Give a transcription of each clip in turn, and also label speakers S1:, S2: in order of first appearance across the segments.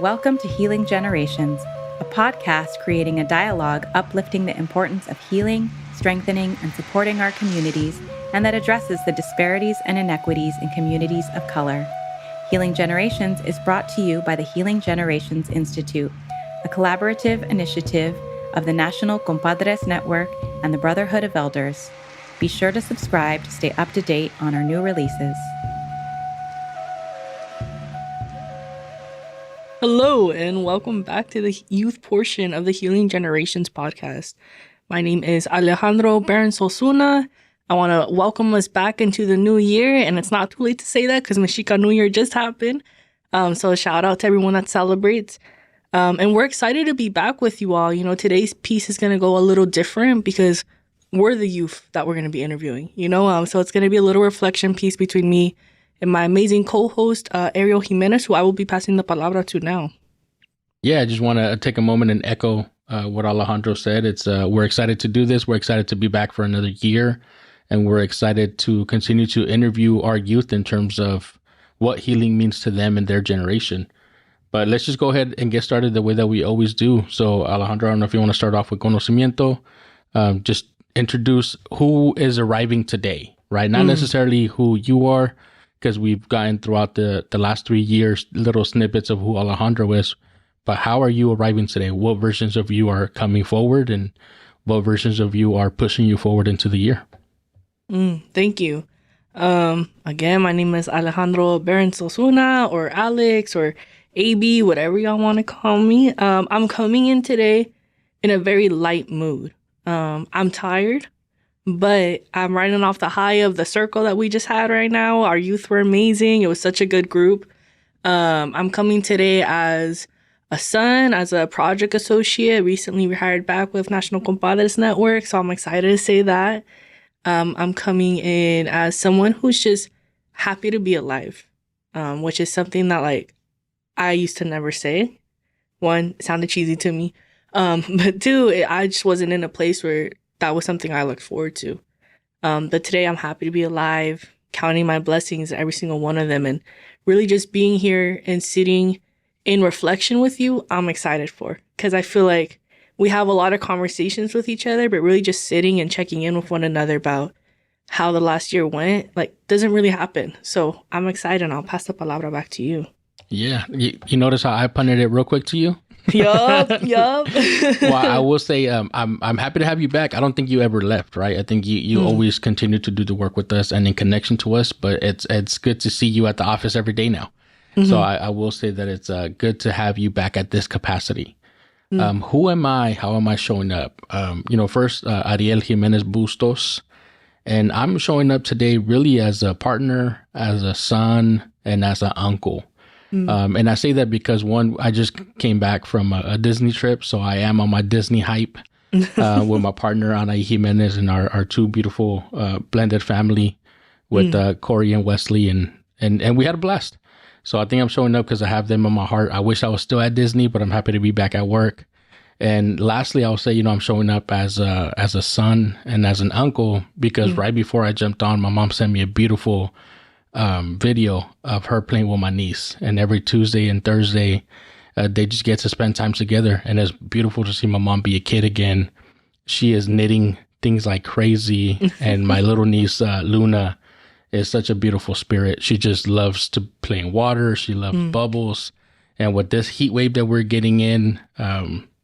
S1: Welcome to Healing Generations, a podcast creating a dialogue uplifting the importance of healing, strengthening, and supporting our communities, and that addresses the disparities and inequities in communities of color. Healing Generations is brought to you by the Healing Generations Institute, a collaborative initiative of the National Compadres Network and the Brotherhood of Elders. Be sure to subscribe to stay up to date on our new releases.
S2: Hello, and welcome back to the youth portion of the Healing Generations podcast. My name is Alejandro and Ariel. I want to welcome us back into the new year, and it's not too late to say that because Mexica New Year just happened. So a shout out to everyone that celebrates. And we're excited to be back with you all. You know, today's piece is going to go a little different because we're the youth that we're going to be interviewing, so it's going to be a little reflection piece between me and my amazing co-host, Ariel Jimenez, who I will be passing the palabra to now.
S3: Yeah, I just want to take a moment and echo what Alejandro said. We're excited to do this. We're excited to be back for another year. And we're excited to continue to interview our youth in terms of what healing means to them and their generation. But let's just go ahead and get started the way that we always do. So, Alejandro, I don't know if you want to start off with conocimiento. Just introduce who is arriving today, right? Not necessarily who you are, because we've gotten throughout the last 3 years little snippets of who Alejandro is. But how are you arriving today? What versions of you are coming forward, and what versions of you are pushing you forward into the year?
S2: Thank you. Again, my name is Alejandro Osuna, or Alex, or AB, whatever y'all want to call me. I'm coming in today in a very light mood. I'm tired, but I'm riding off the high of the circle that we just had right now. Our youth were amazing. It was such a good group. I'm coming today as a son, as a project associate, recently hired back with National Compadres Network, so I'm excited to say that. I'm coming in as someone who's just happy to be alive, which is something that, I used to never say. One, it sounded cheesy to me. But two, I just wasn't in a place where that was something I looked forward to. But today I'm happy to be alive, counting my blessings, every single one of them, and really just being here and sitting in reflection with you, I'm excited for. Because I feel like we have a lot of conversations with each other, but really just sitting and checking in with one another about how the last year went, doesn't really happen. So I'm excited, and I'll pass the palabra back to you.
S3: Yeah. You notice how I punted it real quick to you?
S2: Yup.
S3: Well, I will say I'm happy to have you back. I don't think you ever left, right? I think you always continue to do the work with us and in connection to us, but it's good to see you at the office every day now. So I will say that it's good to have you back at this capacity. Who am I? How am I showing up? First, Ariel Jimenez Bustos, and I'm showing up today really as a partner, as a son, and as an uncle. And I say that because, one, I just came back from a Disney trip, so I am on my Disney hype with my partner, Ana Jimenez, and our two beautiful blended family with Corey and Wesley, and we had a blast. So I think I'm showing up because I have them in my heart. I wish I was still at Disney, but I'm happy to be back at work. And lastly, I'll say, I'm showing up as a son and as an uncle because right before I jumped on, my mom sent me a beautiful video of her playing with my niece. And every Tuesday and Thursday, they just get to spend time together. And it's beautiful to see my mom be a kid again. She is knitting things like crazy. And my little niece, Luna, is such a beautiful spirit. She just loves to play in water. She loves bubbles. And with this heat wave that we're getting in,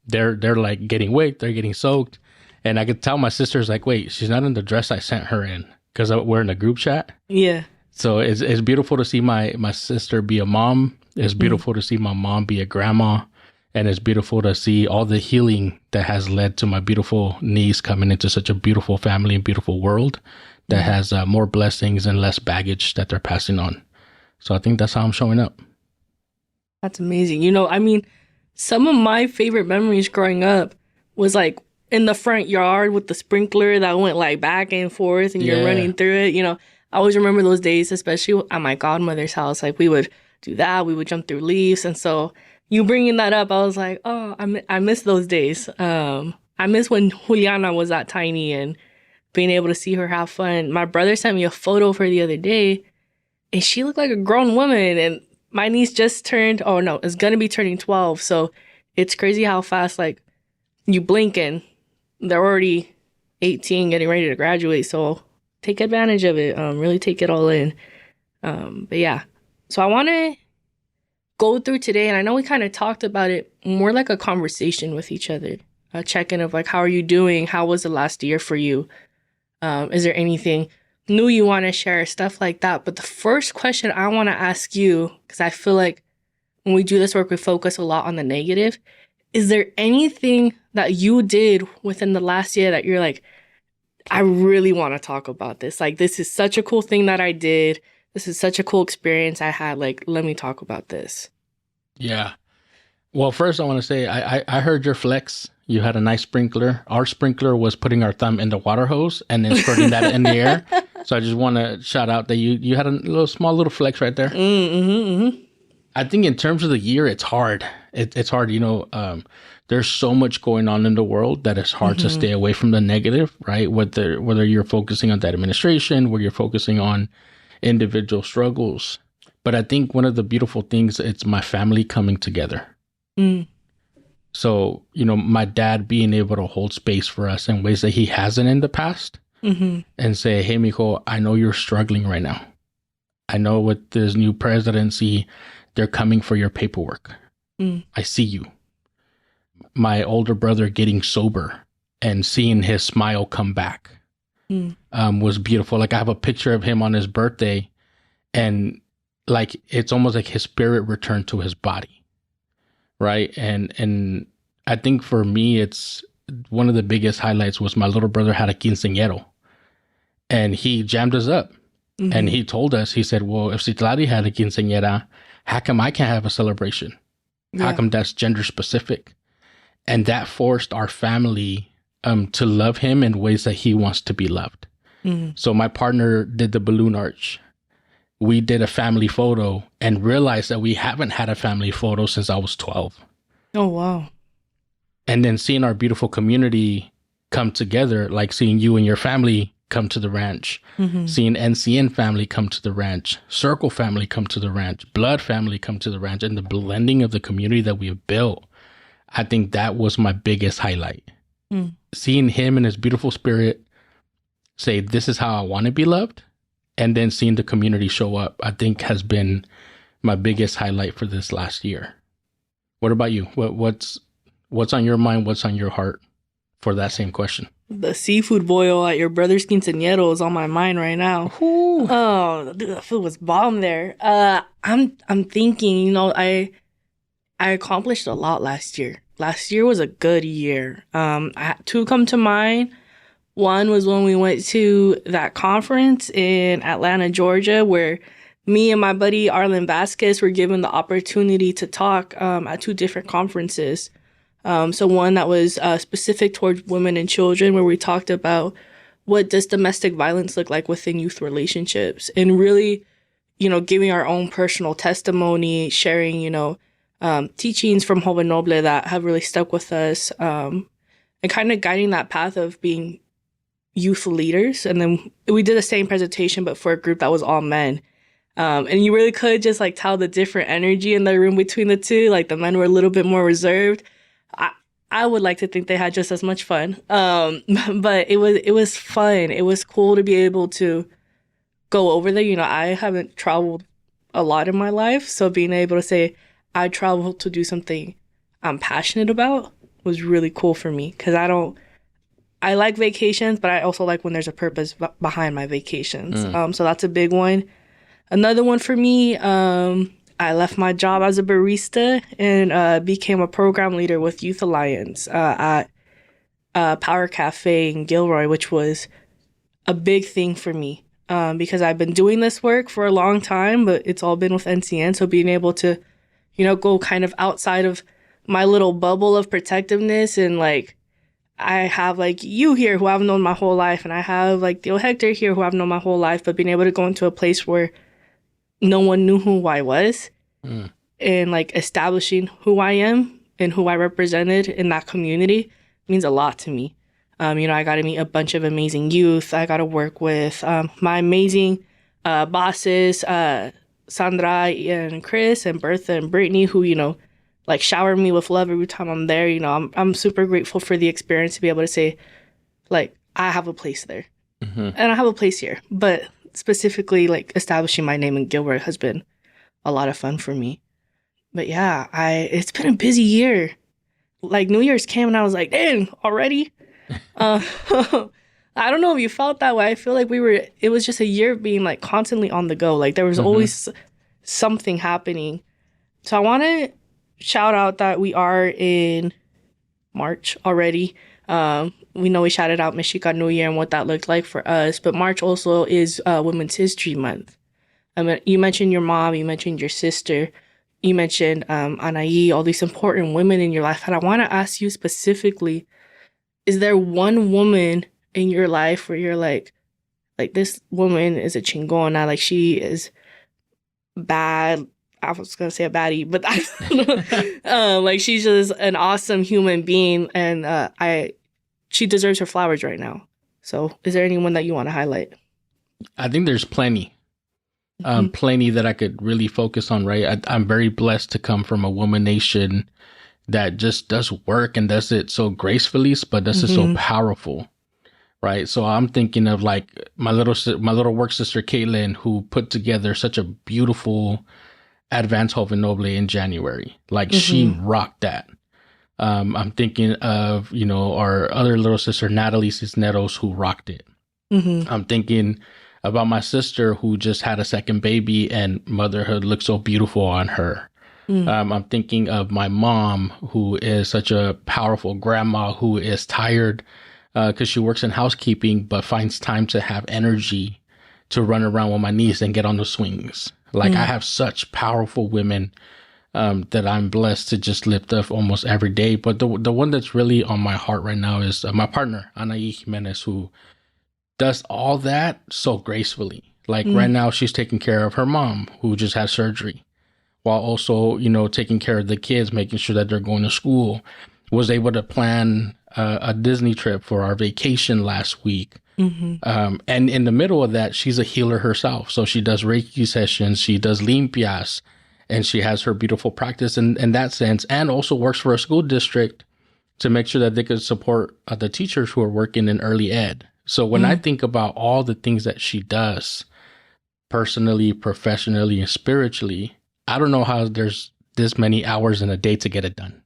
S3: they're getting wet. They're getting soaked. And I could tell my sister's wait, she's not in the dress I sent her in because we're in a group chat.
S2: Yeah.
S3: So it's beautiful to see my sister be a mom. It's beautiful to see my mom be a grandma. And it's beautiful to see all the healing that has led to my beautiful niece coming into such a beautiful family and beautiful world that has more blessings and less baggage that they're passing on. So I think that's how I'm showing up.
S2: That's amazing. Some of my favorite memories growing up was in the front yard with the sprinkler that went back and forth and you're running through it. I always remember those days, especially at my godmother's house. We would do that. We would jump through leaves. And so you bringing that up, I was like, oh, I miss those days. I miss when Juliana was that tiny and being able to see her have fun. My brother sent me a photo of her the other day, and she looked like a grown woman. And my niece just turned, oh no, is going to be turning 12. So it's crazy how fast, like, you blink and they're already 18, getting ready to graduate. So take advantage of it. Really take it all in. But yeah, so I want to go through today, and I know we kind of talked about it more like a conversation with each other, a check-in of like, how are you doing? How was the last year for you? Is there anything new you want to share? Stuff like that. But the first question I want to ask you, because I feel like when we do this work, we focus a lot on the negative. Is there anything that you did within the last year that you're like, I really want to talk about this? Like, this is such a cool thing that I did. This is such a cool experience I had. Like, let me talk about this.
S3: Yeah. Well, first I want to say I heard your flex. You had a nice sprinkler. Our sprinkler was putting our thumb in the water hose and then squirting that in the air. So I just want to shout out that you had a small little flex right there. I think in terms of the year, it's hard. It's hard. There's so much going on in the world that it's hard to stay away from the negative, right? Whether you're focusing on that administration, whether you're focusing on individual struggles. But I think one of the beautiful things, it's my family coming together. So, my dad being able to hold space for us in ways that he hasn't in the past and say, hey, mijo, I know you're struggling right now. I know with this new presidency, they're coming for your paperwork. I see you. My older brother getting sober and seeing his smile come back was beautiful. Like, I have a picture of him on his birthday, and like, it's almost like his spirit returned to his body. Right. And I think for me, it's one of the biggest highlights was my little brother had a quinceañero, and he jammed us up. And he told us, he said, well, if Citlali had a quinceañera, how come I can't have a celebration? Yeah. How come that's gender specific? And that forced our family to love him in ways that he wants to be loved. So my partner did the balloon arch. We did a family photo and realized that we haven't had a family photo since I was 12.
S2: Oh, wow.
S3: And then seeing our beautiful community come together, like seeing you and your family come to the ranch, seeing NCN family come to the ranch, Circle family come to the ranch, Blood family come to the ranch, and the blending of the community that we have built. I think that was my biggest highlight. Seeing him in his beautiful spirit say, this is how I want to be loved. And then seeing the community show up, I think has been my biggest highlight for this last year. What about you? What's on your mind? What's on your heart for that same question?
S2: The seafood boil at your brother's quinceañero is on my mind right now. Ooh. Oh, dude, the food was bomb there. I'm thinking, I accomplished a lot last year. Last year was a good year. I had two come to mind. One was when we went to that conference in Atlanta, Georgia, where me and my buddy Arlen Vasquez were given the opportunity to talk at two different conferences. So one that was specific towards women and children, where we talked about what does domestic violence look like within youth relationships, and really, giving our own personal testimony, sharing, teachings from Joven Noble that have really stuck with us, and kind of guiding that path of being youth leaders. And then we did the same presentation, but for a group that was all men. And you really could just like tell the different energy in the room between the two. Like, the men were a little bit more reserved. I would like to think they had just as much fun. But it was fun. It was cool to be able to go over there. I haven't traveled a lot in my life. So being able to say I traveled to do something I'm passionate about was really cool for me. Because I like vacations, but I also like when there's a purpose behind my vacations. So that's a big one. Another one for me, I left my job as a barista and became a program leader with Youth Alliance at Power Cafe in Gilroy, which was a big thing for me because I've been doing this work for a long time, but it's all been with NCN. So being able to, go kind of outside of my little bubble of protectiveness, and like, I have like you here who I've known my whole life, and I have like Theo Hector here who I've known my whole life, but being able to go into a place where no one knew who I was and like establishing who I am and who I represented in that community means a lot to me. I got to meet a bunch of amazing youth. I got to work with my amazing bosses, Sandra and Chris and Bertha and Brittany, who, you know, like shower me with love every time I'm there. You know, I'm super grateful for the experience to be able to say, like, I have a place there. And I have a place here. But specifically, like, establishing my name in Gilbert has been a lot of fun for me. But yeah, it's been a busy year. Like, New Year's came and I was like, dang, already? I don't know if you felt that way. I feel like it was just a year of being, like, constantly on the go. Like, there was always something happening. So I want to shout out that we are in March already. We know we shouted out Mexican New Year and what that looked like for us. But March also is Women's History Month. I mean, you mentioned your mom, you mentioned your sister, you mentioned Anaí, all these important women in your life. And I want to ask you specifically, is there one woman in your life where you're like this woman is a chingona, like she is bad? I was gonna say a baddie, but I don't know. Like she's just an awesome human being, and she deserves her flowers right now. So, is there anyone that you want to highlight?
S3: I think there's plenty. Plenty that I could really focus on, right? I'm very blessed to come from a woman nation that just does work and does it so gracefully, but does it so powerful, right? So I'm thinking of like my little work sister, Caitlin, who put together such a beautiful Advance Joven Noble in January. Like she rocked that. I'm thinking of, you know, our other little sister, Natalie Cisneros, who rocked it. I'm thinking about my sister who just had a second baby and motherhood looks so beautiful on her. I'm thinking of my mom, who is such a powerful grandma who is tired because she works in housekeeping, but finds time to have energy to run around with my niece and get on the swings. Like I have such powerful women that I'm blessed to just lift up almost every day. But the one that's really on my heart right now is my partner, Anaí Jimenez, who does all that so gracefully. Like right now, she's taking care of her mom, who just had surgery, while also, you know, taking care of the kids, making sure that they're going to school. Was able to plan a Disney trip for our vacation last week. And in the middle of that, she's a healer herself. So she does Reiki sessions, she does limpias, and she has her beautiful practice in that sense, and also works for a school district to make sure that they could support the teachers who are working in early ed. So when I think about all the things that she does personally, professionally, and spiritually, I don't know how there's this many hours in a day to get it done.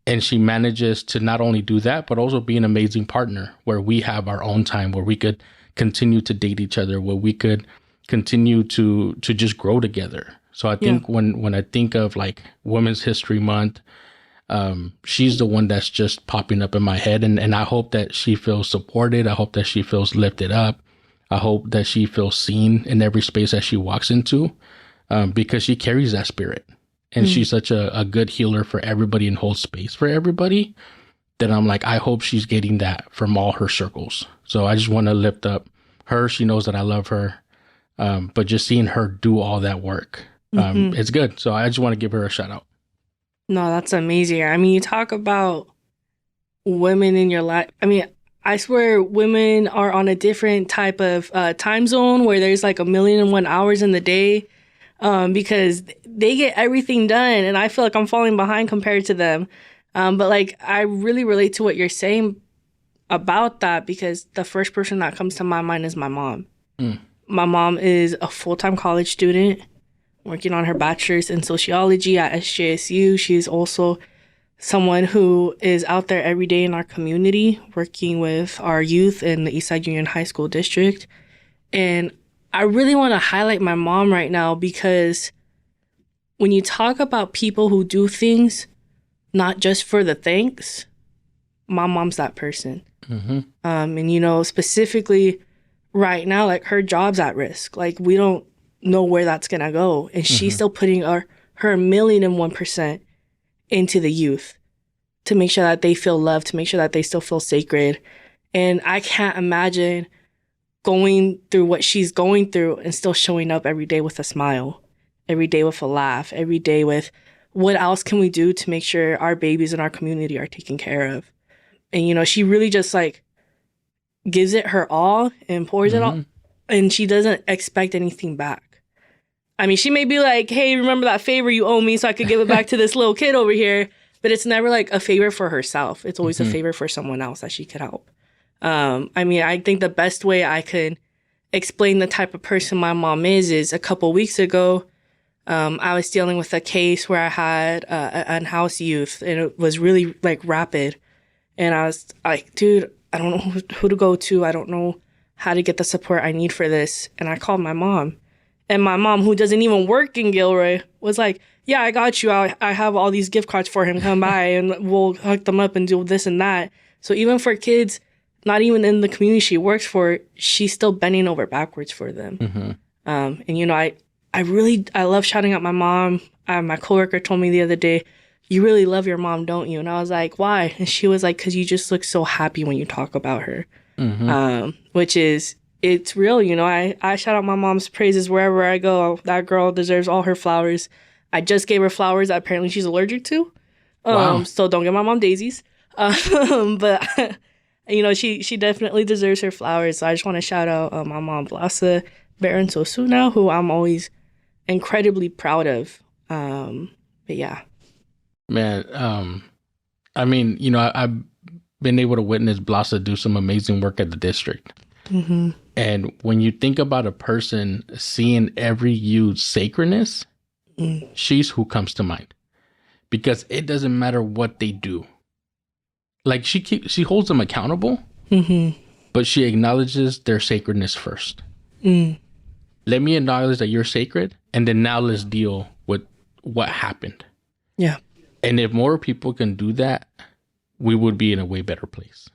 S3: And she manages to not only do that, but also be an amazing partner where we have our own time, where we could continue to date each other, where we could continue to just grow together. So I think when I think of like Women's History Month, she's the one that's just popping up in my head. And I hope that she feels supported. I hope that she feels lifted up. I hope that she feels seen in every space that she walks into, because she carries that spirit. And she's such a good healer for everybody and holds space for everybody that I'm like, I hope she's getting that from all her circles. So I just want to lift up her. She knows that I love her. But just seeing her do all that work, it's good. So I just want to give her a shout out.
S2: No, that's amazing. I mean, you talk about women in your life. I mean, I swear women are on a different type of time zone where there's like 1,000,001 hours in the day, because they get everything done. And I feel like I'm falling behind compared to them. But like, I really relate to what you're saying about that, because the first person that comes to my mind is my mom. My mom is a full-time college student working on her bachelor's in sociology at SJSU. She's also someone who is out there every day in our community, working with our youth in the Eastside Union High School District. And I really want to highlight my mom right now, because when you talk about people who do things not just for the thanks, my mom's that person. And, you know, specifically right now, like her job's at risk. Like we don't know where that's going to go. And she's still putting her 1,000,001% into the youth to make sure that they feel loved, to make sure that they still feel sacred. And I can't imagine going through what she's going through and still showing up every day with a smile, every day with a laugh, every day with what else can we do to make sure our babies in our community are taken care of. And, you know, she really just like gives it her all and pours it all, and she doesn't expect anything back. I mean, she may be like, hey, remember that favor you owe me so I could give it back to this little kid over here. But it's never like a favor for herself. It's always a favor for someone else that she could help. I mean, I think the best way I could explain the type of person my mom is a couple weeks ago, I was dealing with a case where I had an unhoused youth, and it was really like rapid. And I was like, dude, I don't know who to go to. I don't know how to get the support I need for this. And I called my mom. And my mom, who doesn't even work in Gilroy, was like, yeah, I got you. I have all these gift cards for him. Come by and we'll hook them up and do this and that. So even for kids, not even in the community she works for, she's still bending over backwards for them. And, you know, I love shouting out my mom. My coworker told me the other day, you really love your mom, don't you? And I was like, why? And she was like, because you just look so happy when you talk about her, which is, it's real. You know, I shout out my mom's praises wherever I go. That girl deserves all her flowers. I just gave her flowers that apparently she's allergic to.
S3: Wow.
S2: So don't give my mom daisies. But, you know, she definitely deserves her flowers. So I just want to shout out my mom, Blasa Berensosuna, who I'm always incredibly proud of. But yeah.
S3: Man, I mean, you know, I've been able to witness Blasa do some amazing work at the district. And when you think about a person seeing every youth's sacredness, she's who comes to mind. Because it doesn't matter what they do. Like, she holds them accountable, but she acknowledges their sacredness first. Let me acknowledge that you're sacred, and then now let's deal with what happened.
S2: Yeah.
S3: And if more people can do that, we would be in a way better place.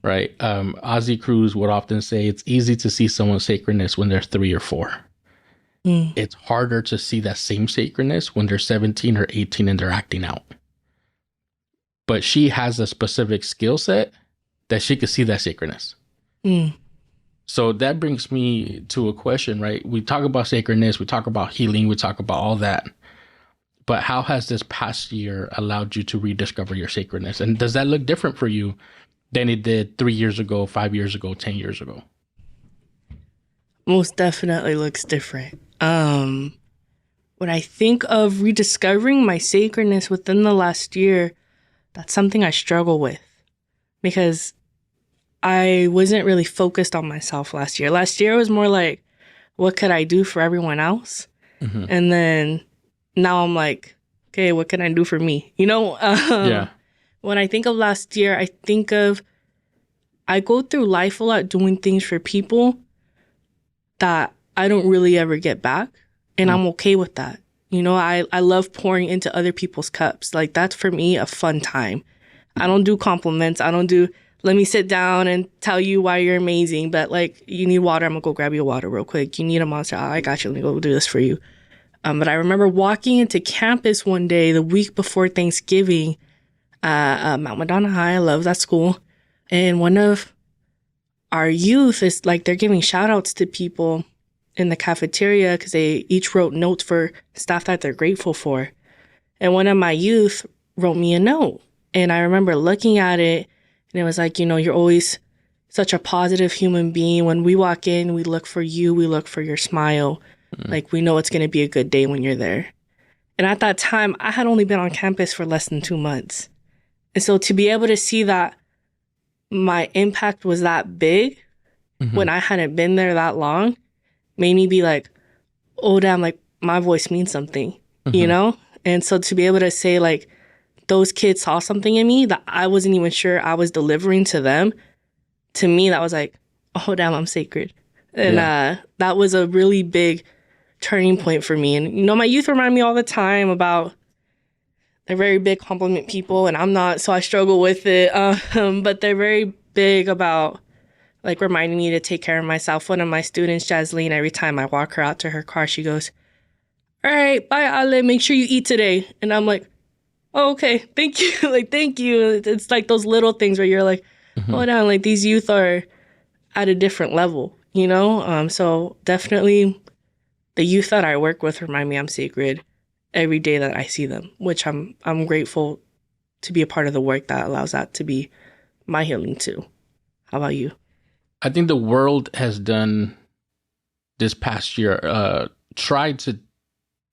S3: Right? Ozzy Cruz would often say it's easy to see someone's sacredness when they're 3 or 4. It's harder to see that same sacredness when they're 17 or 18 and they're acting out. But she has a specific skill set that she could see that sacredness. So that brings me to a question, right? We talk about sacredness, we talk about healing, we talk about all that. But how has this past year allowed you to rediscover your sacredness? And does that look different for you than it did 3 years ago, 5 years ago, 10 years ago?
S2: Most definitely looks different. When I think of rediscovering my sacredness within the last year, that's something I struggle with because I wasn't really focused on myself last year. Last year was more like, what could I do for everyone else? And then now I'm like, okay, what can I do for me? You know, when I think of last year, I go through life a lot doing things for people that I don't really ever get back. And I'm okay with that. You know, I love pouring into other people's cups. Like, that's for me a fun time. I don't do compliments. I don't do, let me sit down and tell you why you're amazing. But like, you need water, I'm gonna go grab you water real quick. You need a Monster, I got you, let me go do this for you. But I remember walking into campus one day, the week before Thanksgiving, Mount Madonna High, I love that school. And one of our youth is like, they're giving shout outs to people in the cafeteria because they each wrote notes for stuff that they're grateful for. And one of my youth wrote me a note. And I remember looking at it and it was like, you know, you're always such a positive human being. When we walk in, we look for you. We look for your smile. Like, we know it's going to be a good day when you're there. And at that time, I had only been on campus for less than 2 months. And so to be able to see that my impact was that big when I hadn't been there that long made me be like, oh, damn, like, my voice means something, you know? And so to be able to say, like, those kids saw something in me that I wasn't even sure I was delivering to them, to me, that was like, oh, damn, I'm sacred. And that was a really big turning point for me. And, you know, my youth remind me all the time about they're very big compliment people, and I'm not, so I struggle with it. But they're very big about, like, reminding me to take care of myself. One of my students, Jasleen, every time I walk her out to her car, she goes, all right, bye, Ale, make sure you eat today. And I'm like, oh, okay, thank you. Like, thank you. It's like those little things where you're like, oh, no, like, these youth are at a different level, you know? So definitely the youth that I work with remind me I'm sacred every day that I see them, which I'm grateful to be a part of the work that allows that to be my healing too. How about you?
S3: I think the world has done this past year tried to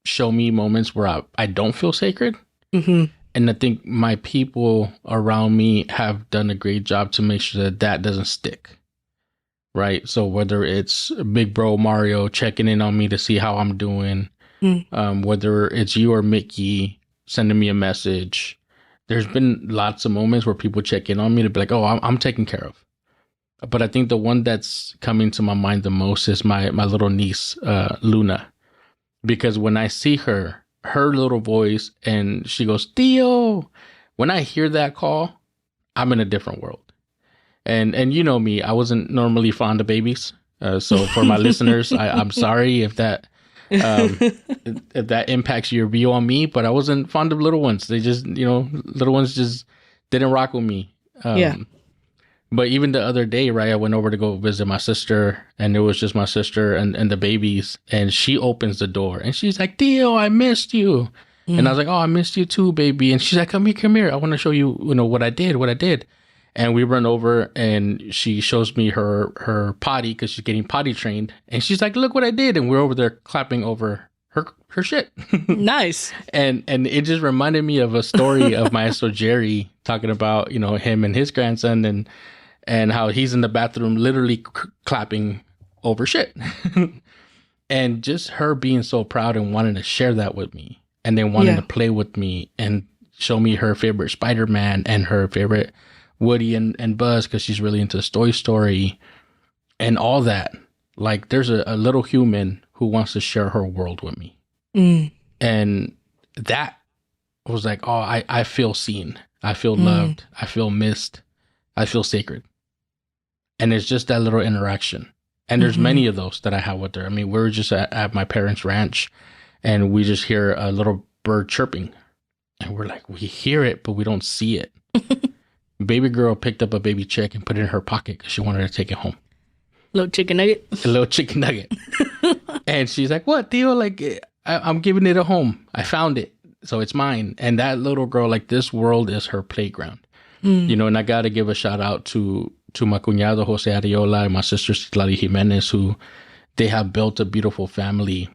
S3: show me moments where I don't feel sacred.
S2: Mm-hmm.
S3: And I think my people around me have done a great job to make sure that doesn't stick. Right. So whether it's Big Bro Mario checking in on me to see how I'm doing, whether it's you or Mickey sending me a message, there's been lots of moments where people check in on me to be like, oh, I'm taken care of. But I think the one that's coming to my mind the most is my little niece, Luna, because when I see her little voice and she goes, Tio, when I hear that call, I'm in a different world. And you know me, I wasn't normally fond of babies. So for my listeners, I'm sorry if that impacts your view on me, but I wasn't fond of little ones. They just, little ones just didn't rock with me. But even the other day, right, I went over to go visit my sister, and it was just my sister and the babies, and she opens the door and she's like, Tio, I missed you. And I was like, oh, I missed you too, baby. And she's like, come here. I want to show you, what I did. And we run over and she shows me her potty because she's getting potty trained. And she's like, look what I did. And we're over there clapping over her shit.
S2: Nice.
S3: And it just reminded me of a story of Maestro Jerry talking about, him and his grandson and how he's in the bathroom literally clapping over shit. And just her being so proud and wanting to share that with me. And then wanting to play with me and show me her favorite Spider-Man and her favorite Woody and Buzz because she's really into Toy Story and all that. Like, there's a little human who wants to share her world with me. And that was like, oh, I feel seen. I feel loved. I feel missed. I feel sacred. And it's just that little interaction. And there's many of those that I have with her. I mean, we're just at my parents' ranch and we just hear a little bird chirping. And we're like, we hear it, but we don't see it. Baby girl picked up a baby chick and put it in her pocket because she wanted to take it home.
S2: Little chicken nugget.
S3: A little chicken nugget. And she's like, what, Theo? Like, I'm giving it a home. I found it. So it's mine. And that little girl, like, this world is her playground. And I got to give a shout out to my cuñado, Jose Ariola, and my sister, Citlali Jimenez, who they have built a beautiful family.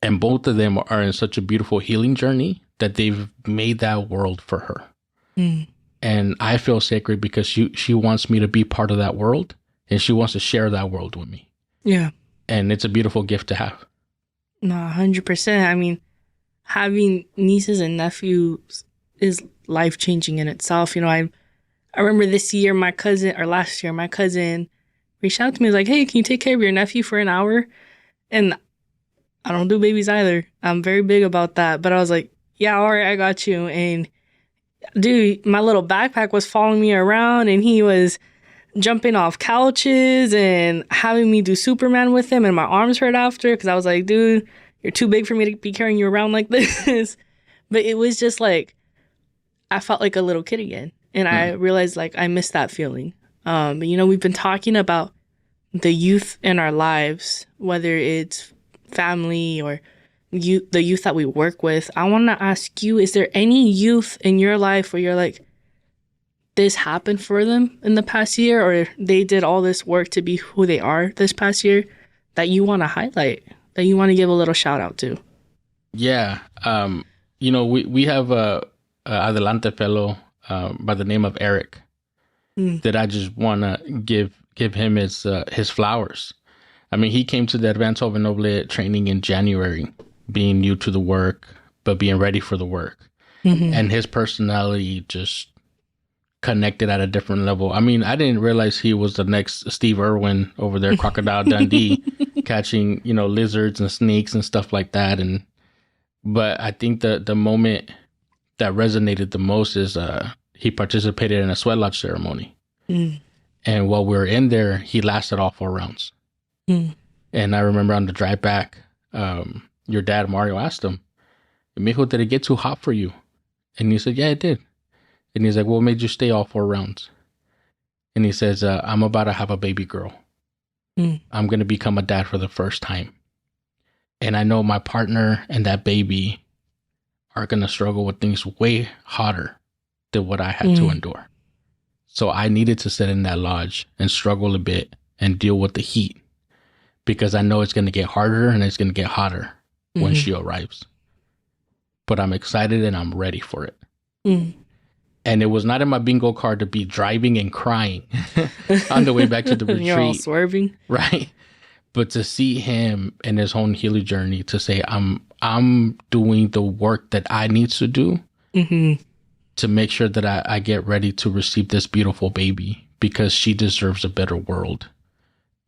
S3: And both of them are in such a beautiful healing journey that they've made that world for her. And I feel sacred because she wants me to be part of that world and she wants to share that world with me. Yeah. And it's a beautiful gift to have.
S2: No, 100%. I mean, having nieces and nephews is life-changing in itself. I remember last year, my cousin reached out to me. He was like, hey, can you take care of your nephew for an hour? And I don't do babies either. I'm very big about that. But I was like, yeah, all right, I got you. And dude, my little backpack was following me around and he was jumping off couches and having me do Superman with him, and my arms hurt after because I was like, dude, you're too big for me to be carrying you around like this. But it was just like, I felt like a little kid again. And I realized like I missed that feeling. We've been talking about the youth in our lives, whether it's family or the youth that we work with. I want to ask you, is there any youth in your life where you're like, this happened for them in the past year, or they did all this work to be who they are this past year, that you want to highlight, that you want to give a little shout out to?
S3: Yeah. We have a Adelante fellow by the name of Eric that I just want to give him his flowers. I mean, he came to the Advanced Joven Noble training in January, being new to the work, but being ready for the work. And his personality just connected at a different level. I mean, I didn't realize he was the next Steve Irwin over there, Crocodile Dundee, catching, lizards and snakes and stuff like that. But I think the moment that resonated the most is he participated in a sweat lodge ceremony. And while we were in there, he lasted all 4 rounds. And I remember on the drive back, your dad, Mario, asked him, Mijo, did it get too hot for you? And he said, yeah, it did. And he's like, what made you stay all 4 rounds? And he says, I'm about to have a baby girl. I'm going to become a dad for the first time. And I know my partner and that baby are going to struggle with things way hotter than what I had to endure. So I needed to sit in that lodge and struggle a bit and deal with the heat, because I know it's going to get harder and it's going to get hotter when she arrives. But I'm excited and I'm ready for it. And it was not in my bingo card to be driving and crying on the way back to the retreat.
S2: You're all swerving.
S3: Right. But to see him in his own healing journey, to say, I'm doing the work that I need to do to make sure that I get ready to receive this beautiful baby, because she deserves a better world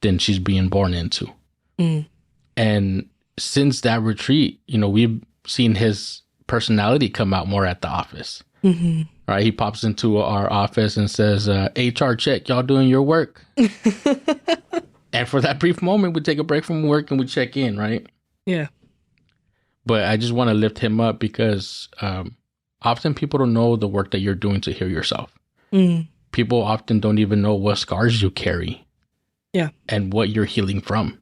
S3: than she's being born into. And since that retreat, you know, we've seen his personality come out more at the office. Right? He pops into our office and says, HR check, y'all doing your work? And for that brief moment, we take a break from work and we check in, right?
S2: Yeah.
S3: But I just want to lift him up because often people don't know the work that you're doing to heal yourself. People often don't even know what scars you carry.
S2: Yeah.
S3: And what you're healing from.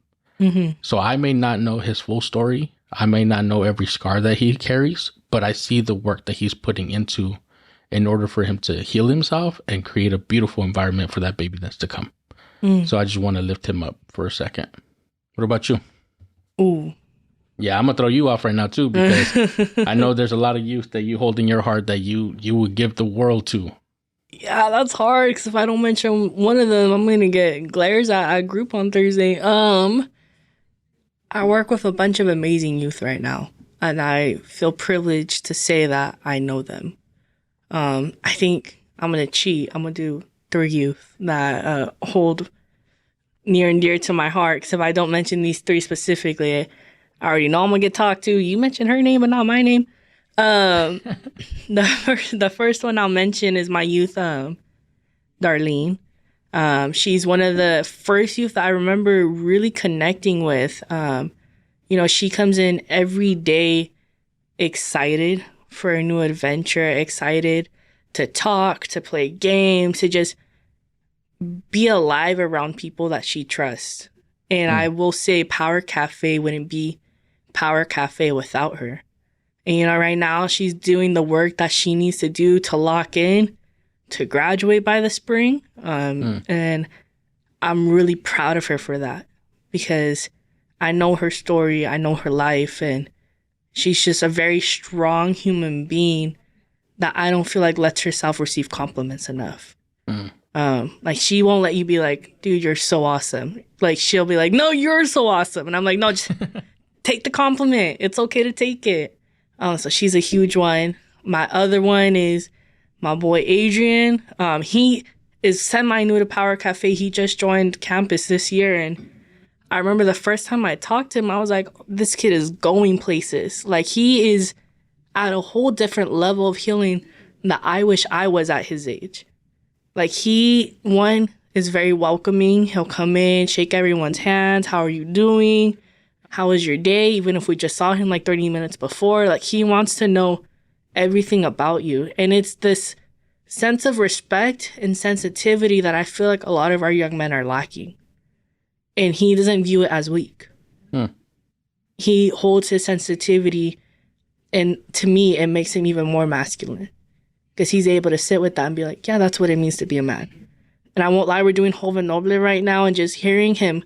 S3: So I may not know his full story. I may not know every scar that he carries, but I see the work that he's putting into in order for him to heal himself and create a beautiful environment for that baby that's to come. So I just want to lift him up for a second. What about you?
S2: Ooh.
S3: Yeah, I'm going to throw you off right now too, because I know there's a lot of youth that you hold in your heart that you would give the world to.
S2: Yeah, that's hard, because if I don't mention one of them, I'm going to get glares at group on Thursday. I work with a bunch of amazing youth right now, and I feel privileged to say that I know them. I think I'm going to cheat. I'm going to do 3 youth that hold near and dear to my heart, because if I don't mention these 3 specifically, I already know I'm going to get talked to. You mentioned her name, but not my name. The first one I'll mention is my youth, Darlene. She's one of the first youth that I remember really connecting with. You know, she comes in every day excited for a new adventure, excited to talk, to play games, to just be alive around people that she trusts. And I will say Power Cafe wouldn't be Power Cafe without her. And, you know, right now she's doing the work that she needs to do to lock in, to graduate by the spring. And I'm really proud of her for that, because I know her story, I know her life, and she's just a very strong human being that I don't feel like lets herself receive compliments enough. Like, she won't let you be like, dude, you're so awesome. Like, she'll be like, no, you're so awesome. And I'm like, no, just take the compliment. It's okay to take it. So she's a huge one. My other one is my boy Adrian. He is semi-new to Power Cafe. He just joined campus this year. And I remember the first time I talked to him, I was like, this kid is going places. Like, he is at a whole different level of healing that I wish I was at his age. Like, he, one, is very welcoming. He'll come in, shake everyone's hands. How are you doing? How was your day? Even if we just saw him like 30 minutes before. Like, he wants to know everything about you. And it's this sense of respect and sensitivity that I feel like a lot of our young men are lacking. And he doesn't view it as weak. He holds his sensitivity, and to me, it makes him even more masculine, because he's able to sit with that and be like, yeah, that's what it means to be a man. And I won't lie, we're doing Joven Noble right now, and just hearing him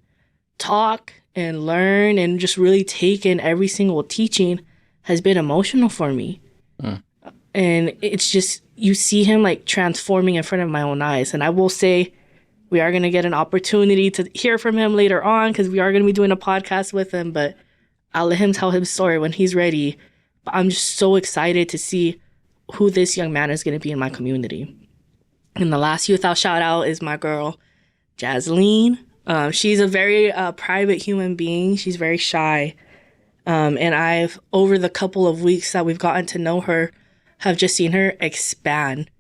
S2: talk and learn and just really take in every single teaching has been emotional for me. And it's just, you see him like transforming in front of my own eyes. And I will say, we are going to get an opportunity to hear from him later on, because we are going to be doing a podcast with him, but I'll let him tell his story when he's ready. But I'm just so excited to see who this young man is going to be in my community. And the last youth I'll shout out is my girl, Jasleen. She's a very private human being. She's very shy. And I've, over the couple of weeks that we've gotten to know her, have just seen her expand.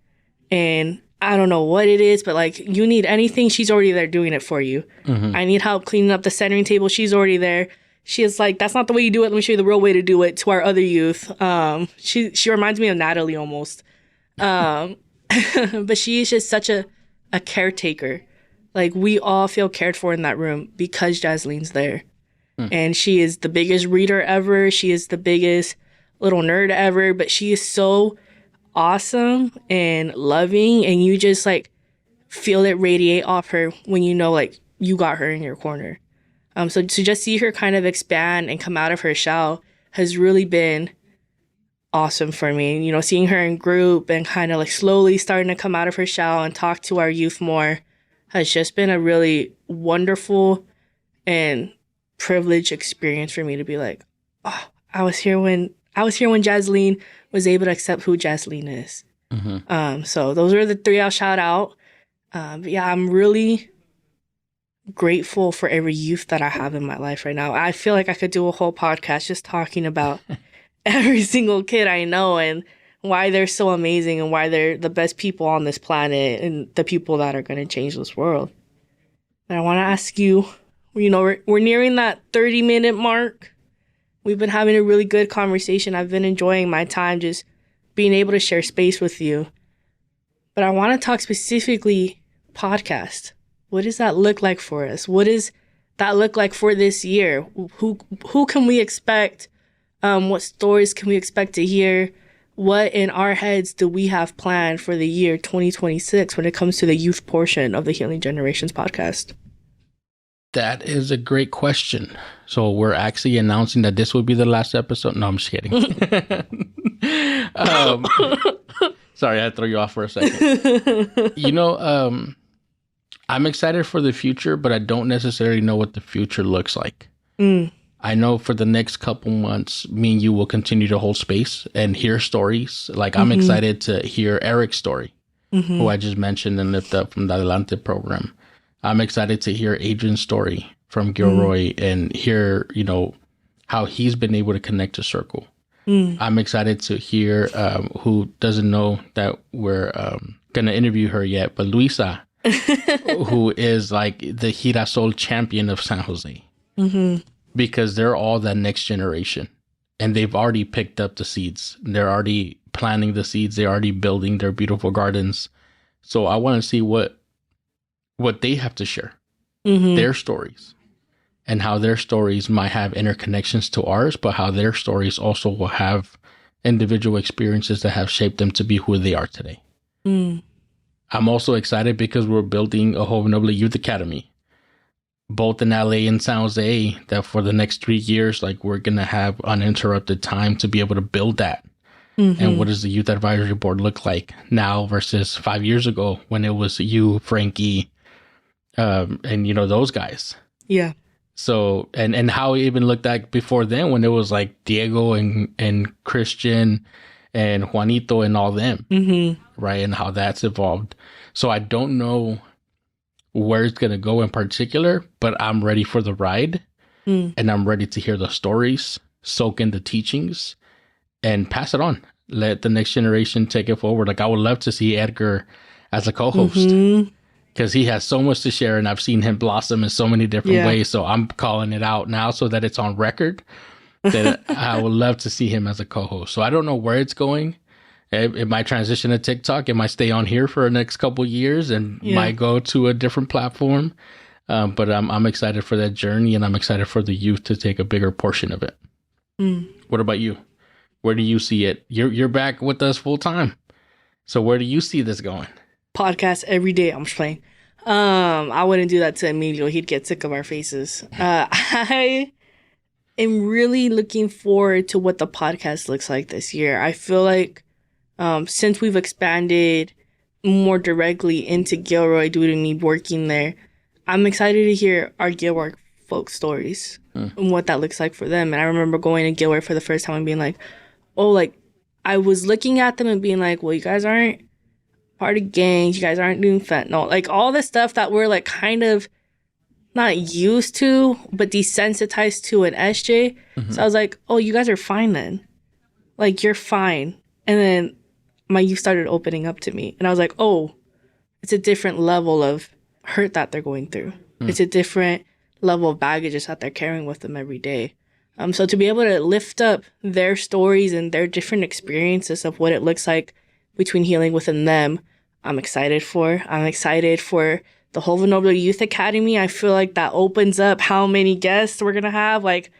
S2: And I don't know what it is, but like, you need anything, she's already there doing it for you. I need help cleaning up the centering table, she's already there. She is like, that's not the way you do it. Let me show you the real way to do it, to our other youth. She reminds me of Natalie almost. But she is just such a caretaker. Like, we all feel cared for in that room because Jasleen's there. And she is the biggest reader ever. She is the biggest little nerd ever. But she is so awesome and loving. And you just, like, feel it radiate off her when you know, like, you got her in your corner. So to just see her kind of expand and come out of her shell has really been awesome for me. You know, seeing her in group and kind of like slowly starting to come out of her shell and talk to our youth more has just been a really wonderful and privileged experience for me to be like, oh, I was here when Jasleen was able to accept who Jasleen is. So those are the 3 I'll shout out. But yeah, I'm really grateful for every youth that I have in my life right now. I feel like I could do a whole podcast just talking about every single kid I know and why they're so amazing and why they're the best people on this planet and the people that are going to change this world. And I want to ask you, you know, we're nearing that 30-minute mark. We've been having a really good conversation. I've been enjoying my time just being able to share space with you. But I want to talk specifically podcast. What does that look like for us? What does that look like for this year? Who can we expect? What stories can we expect to hear? What in our heads do we have planned for the year 2026 when it comes to the youth portion of the Healing Generations podcast?
S3: That is a great question. So we're actually announcing that this will be the last episode. No, I'm just kidding. Sorry, I had to throw you off for a second. You know, I'm excited for the future, but I don't necessarily know what the future looks like. I know for the next couple months, me and you will continue to hold space and hear stories. Like I'm excited to hear Eric's story, who I just mentioned and lifted up from the Adelante program. I'm excited to hear Adrian's story from Gilroy and hear, you know, how he's been able to connect to Circle. I'm excited to hear who doesn't know that we're going to interview her yet, but Luisa, who is like the Girasol champion of San Jose. Because they're all that next generation and they've already picked up the seeds. They're already planting the seeds. They're already building their beautiful gardens. So I want to see what they have to share, their stories, and how their stories might have interconnections to ours, but how their stories also will have individual experiences that have shaped them to be who they are today. I'm also excited because we're building a Joven Noble Youth Academy, both in LA and San Jose, that for the next 3 years, like we're going to have uninterrupted time to be able to build that. And what does the Youth Advisory Board look like now versus 5 years ago when it was you, Frankie, and you know, those guys. Yeah. So, and how it even looked like before then when it was like Diego and Christian and Juanito and all them, right? And how that's evolved. So I don't know where it's going to go in particular, but I'm ready for the ride and I'm ready to hear the stories, soak in the teachings and pass it on. Let the next generation take it forward. Like I would love to see Edgar as a co-host because he has so much to share and I've seen him blossom in so many different ways. So I'm calling it out now so that it's on record that I would love to see him as a co-host. So I don't know where it's going. It might transition to TikTok. It might stay on here for the next couple of years and might go to a different platform. But I'm excited for that journey and I'm excited for the youth to take a bigger portion of it. What about you? Where do you see it? You're back with us full time. So where do you see this going?
S2: Podcast every day. I'm just playing. I wouldn't do that to Emilio. He'd get sick of our faces. I am really looking forward to what the podcast looks like this year. I feel like since we've expanded more directly into Gilroy due to me working there, I'm excited to hear our Gilroy folk stories and what that looks like for them. And I remember going to Gilroy for the first time and being like, oh, like I was looking at them and being like, well, you guys aren't part of gangs. You guys aren't doing fentanyl. Like all the stuff that we're like kind of not used to, but desensitized to in SJ. So I was like, oh, you guys are fine then. Like you're fine. And then my youth started opening up to me. And I was like, oh, it's a different level of hurt that they're going through. It's a different level of baggages that they're carrying with them every day. So to be able to lift up their stories and their different experiences of what it looks like between healing within them, I'm excited for. I'm excited for the Joven Noble Youth Academy. I feel like that opens up how many guests we're going to have. Like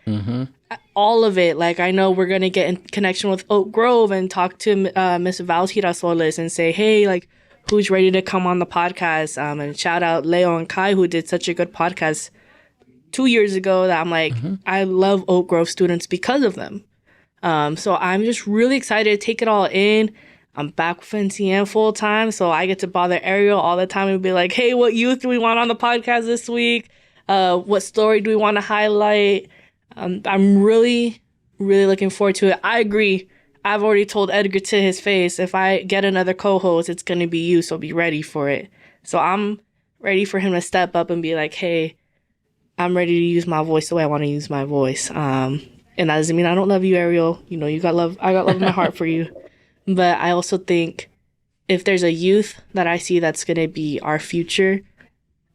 S2: all of it. Like I know we're going to get in connection with Oak Grove and talk to Miss Val Girasoles and say, hey, like who's ready to come on the podcast? And shout out Leo and Kai who did such a good podcast 2 years ago that I'm like, I love Oak Grove students because of them. So I'm just really excited to take it all in. I'm back with NCM full time, so I get to bother Ariel all the time and be like, hey, what youth do we want on the podcast this week? What story do we want to highlight? I'm really, really looking forward to it. I agree. I've already told Edgar to his face, if I get another co-host, it's going to be you, so be ready for it. So I'm ready for him to step up and be like, hey, I'm ready to use my voice the way I want to use my voice. And that doesn't mean I don't love you, Ariel. You know, you got love. I got love in my heart for you. But I also think if there's a youth that I see that's going to be our future,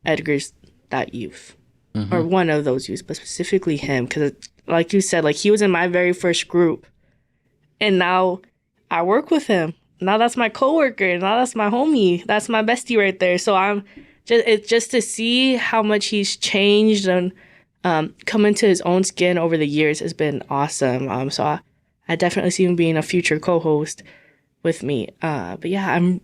S2: Edgar's that youth. Or one of those youths, but specifically him. Because like you said, like he was in my very first group. And now I work with him. Now that's my coworker. Now that's my homie. That's my bestie right there. So it's just to see how much he's changed and come into his own skin over the years has been awesome. So I definitely see him being a future co-host with me. But yeah, I'm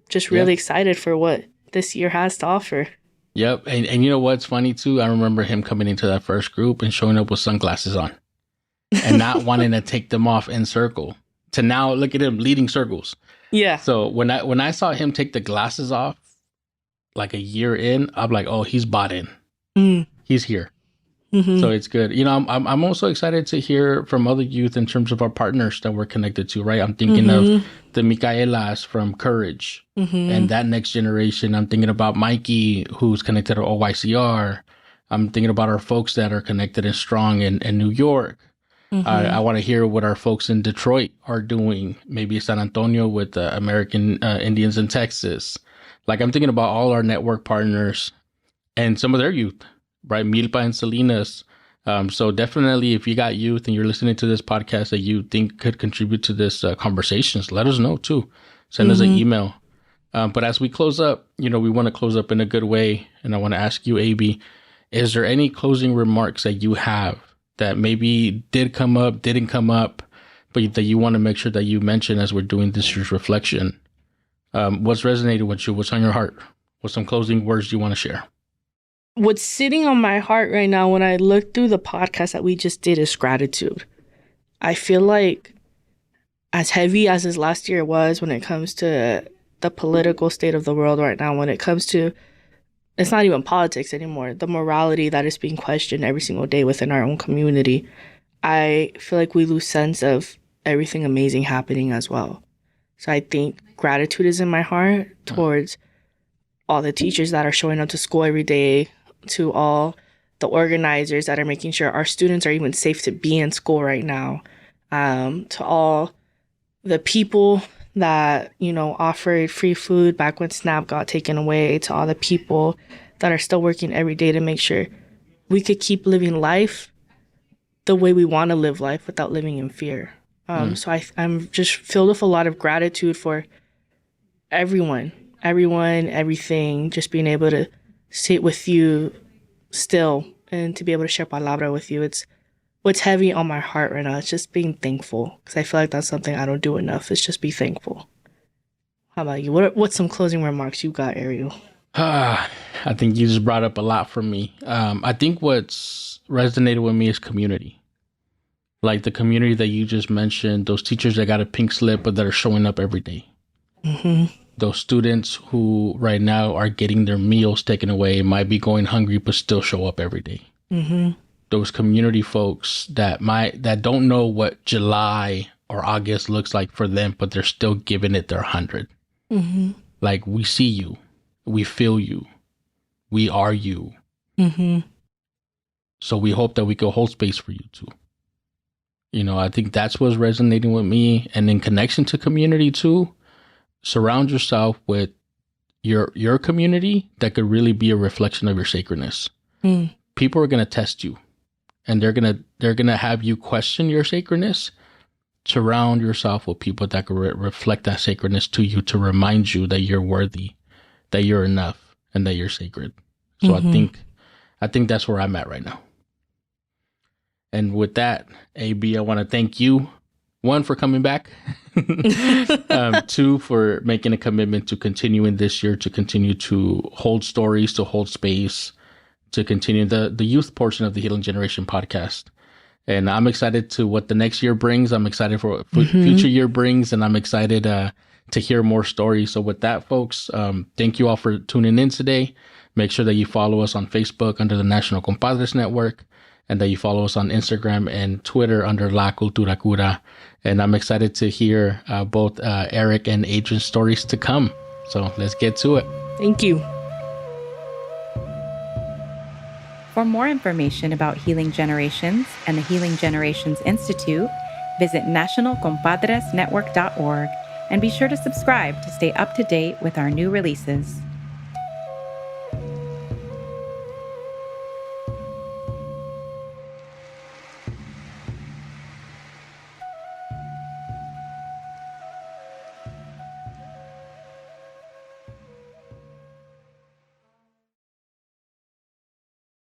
S2: just really excited for what this year has to offer.
S3: Yep. And you know what's funny too? I remember him coming into that first group and showing up with sunglasses on and not wanting to take them off in circle, to now look at him leading circles.
S2: Yeah.
S3: So when I saw him take the glasses off like a year in, I'm like, oh, he's bought in. He's here. So it's good. You know, I'm also excited to hear from other youth in terms of our partners that we're connected to, right? I'm thinking of the Micaelas from Courage and that next generation. I'm thinking about Mikey, who's connected to OYCR. I'm thinking about our folks that are connected and strong in New York. I want to hear what our folks in Detroit are doing, maybe San Antonio with American Indians in Texas. Like I'm thinking about all our network partners and some of their youth. Right, Milpa and Salinas. So definitely, if you got youth and you're listening to this podcast that you think could contribute to this conversations, let us know too. Send us an email. But as we close up, you know, we want to close up in a good way. And I want to ask you, AB, is there any closing remarks that you have that maybe did come up, didn't come up, but that you want to make sure that you mention as we're doing this year's reflection? What's resonated with you? What's on your heart? What's some closing words you want to share?
S2: What's sitting on my heart right now when I look through the podcast that we just did is gratitude. I feel like as heavy as this last year was when it comes to the political state of the world right now, when it comes to, it's not even politics anymore, the morality that is being questioned every single day within our own community, I feel like we lose sense of everything amazing happening as well. So I think gratitude is in my heart towards all the teachers that are showing up to school every day, to all the organizers that are making sure our students are even safe to be in school right now, to all the people that, you know, offered free food back when SNAP got taken away, to all the people that are still working every day to make sure we could keep living life the way we want to live life without living in fear. So I'm just filled with a lot of gratitude for everyone, everything, just being able to sit with you still and to be able to share palabra with you. It's what's heavy on my heart right now. It's just being thankful, because I feel like that's something I don't do enough. It's just be thankful. How about you? What's some closing remarks you got, Ariel?
S3: I think you just brought up a lot for me. I think what's resonated with me is community. Like the community that you just mentioned, those teachers that got a pink slip but that are showing up every day. Those students who right now are getting their meals taken away, might be going hungry, but still show up every day. Those community folks that don't know what July or August looks like for them, but they're still giving it their 100. Like, we see you, we feel you, we are you. So we hope that we can hold space for you too. You know, I think that's what's resonating with me. And in connection to community too, surround yourself with your community that could really be a reflection of your sacredness. People are going to test you, and they're going to have you question your sacredness. Surround yourself with people that can reflect that sacredness to you, to remind you that you're worthy, that you're enough, and that you're sacred. So I think that's where I'm at right now. And with that, AB, I want to thank you, one, for coming back, two, for making a commitment to continuing this year, to continue to hold stories, to hold space, to continue the youth portion of the Healing Generation podcast. And I'm excited to what the next year brings. I'm excited for what future year brings, and I'm excited to hear more stories. So with that, folks, thank you all for tuning in today. Make sure that you follow us on Facebook under the National Compadres Network, and that you follow us on Instagram and Twitter under La Cultura Cura. And I'm excited to hear both Eric and Adrian's stories to come. So let's get to it.
S2: Thank you.
S1: For more information about Healing Generations and the Healing Generations Institute, visit nationalcompadresnetwork.org and be sure to subscribe to stay up to date with our new releases.